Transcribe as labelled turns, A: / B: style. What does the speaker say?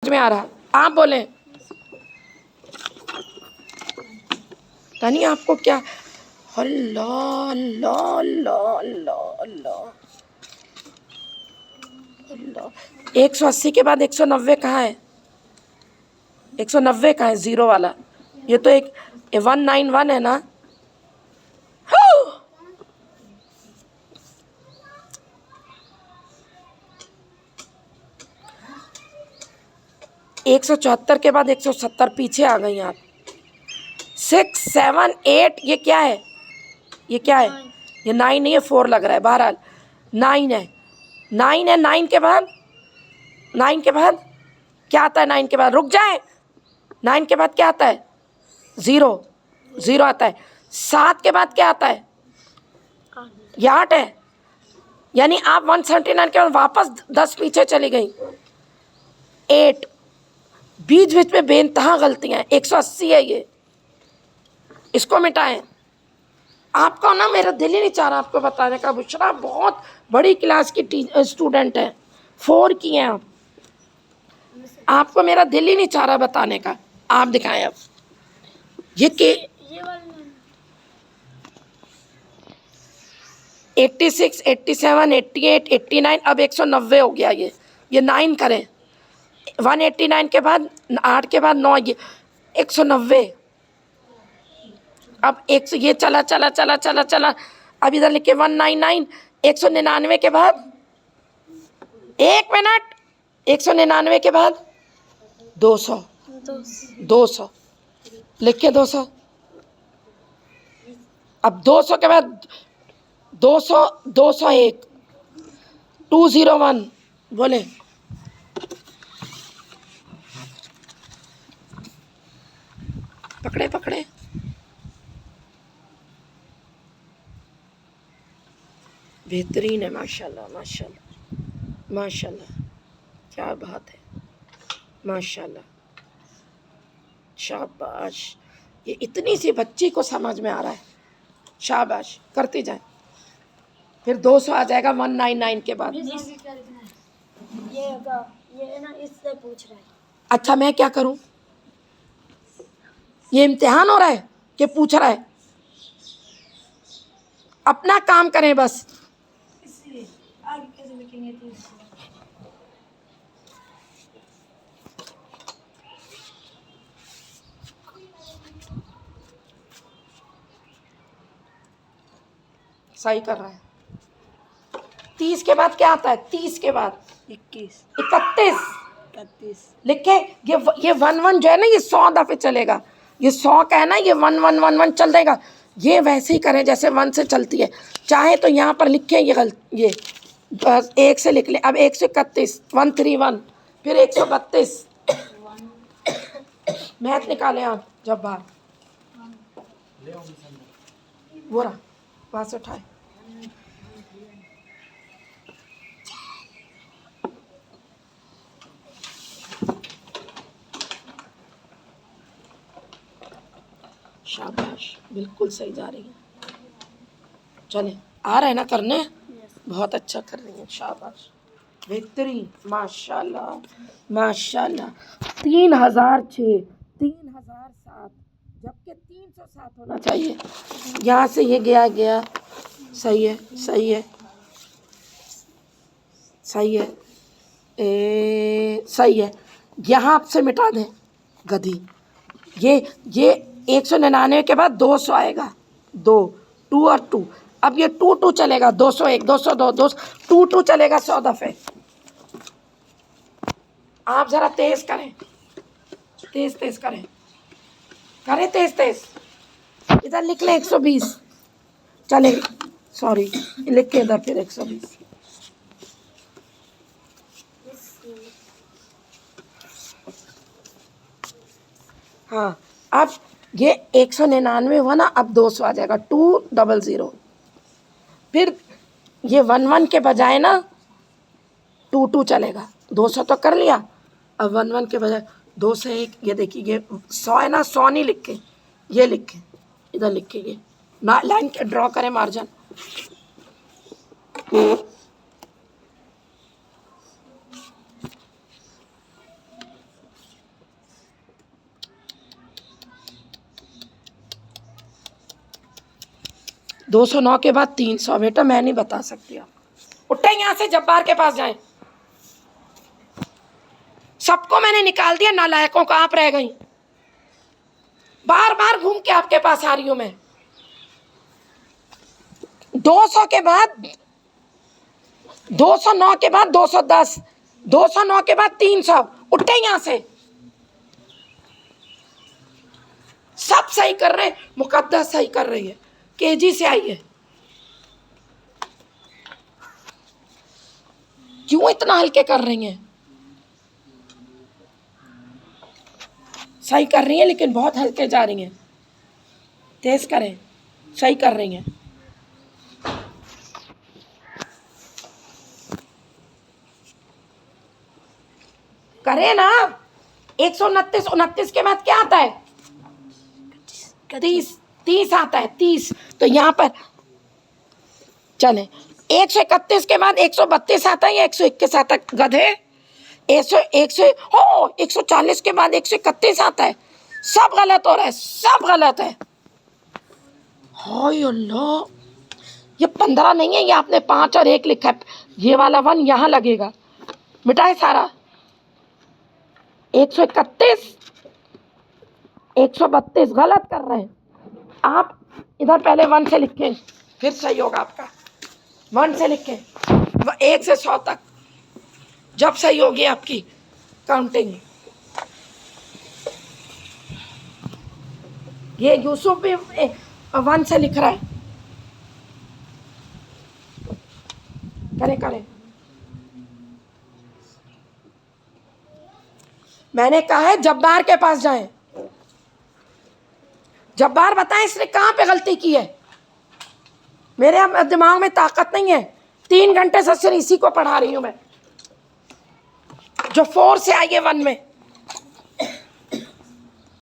A: में आ रहा, आप बोले तनी आपको क्या। अल्लाह अल्लाह अल्लाह अल्लाह अल्लाह अल्लाह। 180 के बाद 190 कहाँ है? 190 कहाँ है? जीरो वाला ये तो एक 191 है ना। 174 के बाद 170 पीछे आ गई आप। 6 7 8 ये क्या है? ये क्या है? ये 9 नहीं है, 4 लग रहा है। बहरहाल 9 है, 9 है। 9 के बाद, 9 के बाद क्या आता है? 9 के बाद रुक जाए, 9 के बाद क्या आता है? 0 0 आता है। 7 के बाद क्या आता है? ये 8 है। यानी आप 179 के बाद वापस 10 पीछे चली गई। 8 बीच बीच में बेनतहा गलतियां। 180 है ये, इसको मिटाएं। आपका ना मेरा दिल ही नहीं चाह रहा आपको बताने का। बुशरा बहुत बड़ी क्लास की स्टूडेंट है, 4 की हैं आप। आपको मेरा दिल ही नहीं चाह रहा बताने का। आप दिखाएं अब ये के 86 87 88 89 अब 190 हो गया। ये 9 करें। 189 के बाद 8 के बाद 9, ये 190। अब 100 ये चला चला चला चला चला। अब इधर लिखे 199। 199 के बाद 1 मिनट, 199 के बाद 200 200 लिखे 200। अब 200 के बाद 200 201 201 बोले। पकड़े पकड़े। बेहतरीन है, माशाल्लाह माशाल्लाह माशाल्लाह, क्या बात है, माशाल्लाह, शाबाश। ये इतनी सी बच्ची को समझ में आ रहा है, शाबाश। करते जाए, फिर 200 आ जाएगा 199 के बाद।
B: ये ना इससे पूछ रहा है। अच्छा
A: मैं क्या करूं? ये इम्तिहान हो रहा है कि पूछ रहा है? अपना काम करें बस।
B: आगे कैसे लिखेंगे?
A: सही कर रहा है। 30 के बाद क्या आता है? 30 के बाद
B: 21
A: 31 लिखे। ये 1 जो है ना, ये 100 दफे चलेगा। ये 100 का है ना, ये 1 1 1 1 चल देगा। ये वैसे ही करें जैसे 1 से चलती है। चाहे तो यहाँ पर लिखें ये ये 1 से लिख ले। अब 131 131 फिर 132 मैथ निकालें आप जब बाहर वो रहा, वहाँ से उठाए। शाबाश, बिल्कुल सही जा रही है। चले, आ रहा है ना करने? बहुत अच्छा कर रही है, शाबाश, बेहतरीन, माशाल्लाह माशाल्लाह। 3006 3007, जबकि 307 होना चाहिए। यहाँ से ये गया गया, सही है सही है सही है, सही है। यहाँ आपसे मिटा दें गधी। ये 199 के बाद 200 आएगा। 2 2 और 2। अब ये 2 2 चलेगा। 201 202 2 2 चलेगा 100 दफे। आप जरा तेज करें, तेज तेज करें, करें तेज तेज। इधर लिख ले 120 चले, सॉरी लिख के इधर फिर 120। हाँ, अब ये 199 हुआ ना, अब 200 आ जाएगा। 200। फिर ये 1 1 के बजाय ना 2 2 चलेगा। 200 तो कर लिया, अब 1 1 के बजाय 2 से 1। ये देखिए, ये 100 है ना, 100 नहीं लिखे, ये लिखे, इधर लिखे। ये ना लाइन ड्रॉ करें, मार्जिन। 209 के बाद 300। बेटा मैं नहीं बता सकती आपको। उठे यहाँ से, जब्बार के पास जाएं। सबको मैंने निकाल दिया, नालायकों का आप रह गई। बार बार घूम के आपके पास आ रही हूं मैं। 200 के बाद 209 के बाद 210, 209 के बाद 300। उठे यहां से। सब सही कर रहे हैं, मुकद्दस सही कर रही है, केजी से आई है। क्यों इतना हल्के कर रही हैं? सही कर रही हैं लेकिन बहुत हल्के जा रही हैं। तेज करें, सही कर रही हैं। करें ना। 129, 29 के बाद क्या आता है? 30 आता है, 30। तो यहाँ पर चले। 131 के बाद 132 आता है या 121 आता है? गधे। 140 के बाद 131 आता है। सब गलत हो रहा है, सब गलत है। हाय अल्लाह, ये 15 नहीं है, ये आपने 5 और 1 लिखा है। ये वाला 1 यहाँ लगेगा, मिटाए सारा। 131, 132 गलत कर रहे हैं आप। इधर पहले 1 से लिखें, फिर सही होगा आपका। 1 से लिखें, 1 से 100 तक, जब सही होगी आपकी काउंटिंग। ये यूसुफ भी 1 से लिख रहा है। करें करें। मैंने कहा है जब्बार के पास जाएं। जब्बार बताएं इसने कहां पे गलती की है। मेरे दिमाग में ताकत नहीं है। 3 घंटे से सिर्फ इसी को पढ़ा रही हूं मैं, जो 4 से आई है 1 में।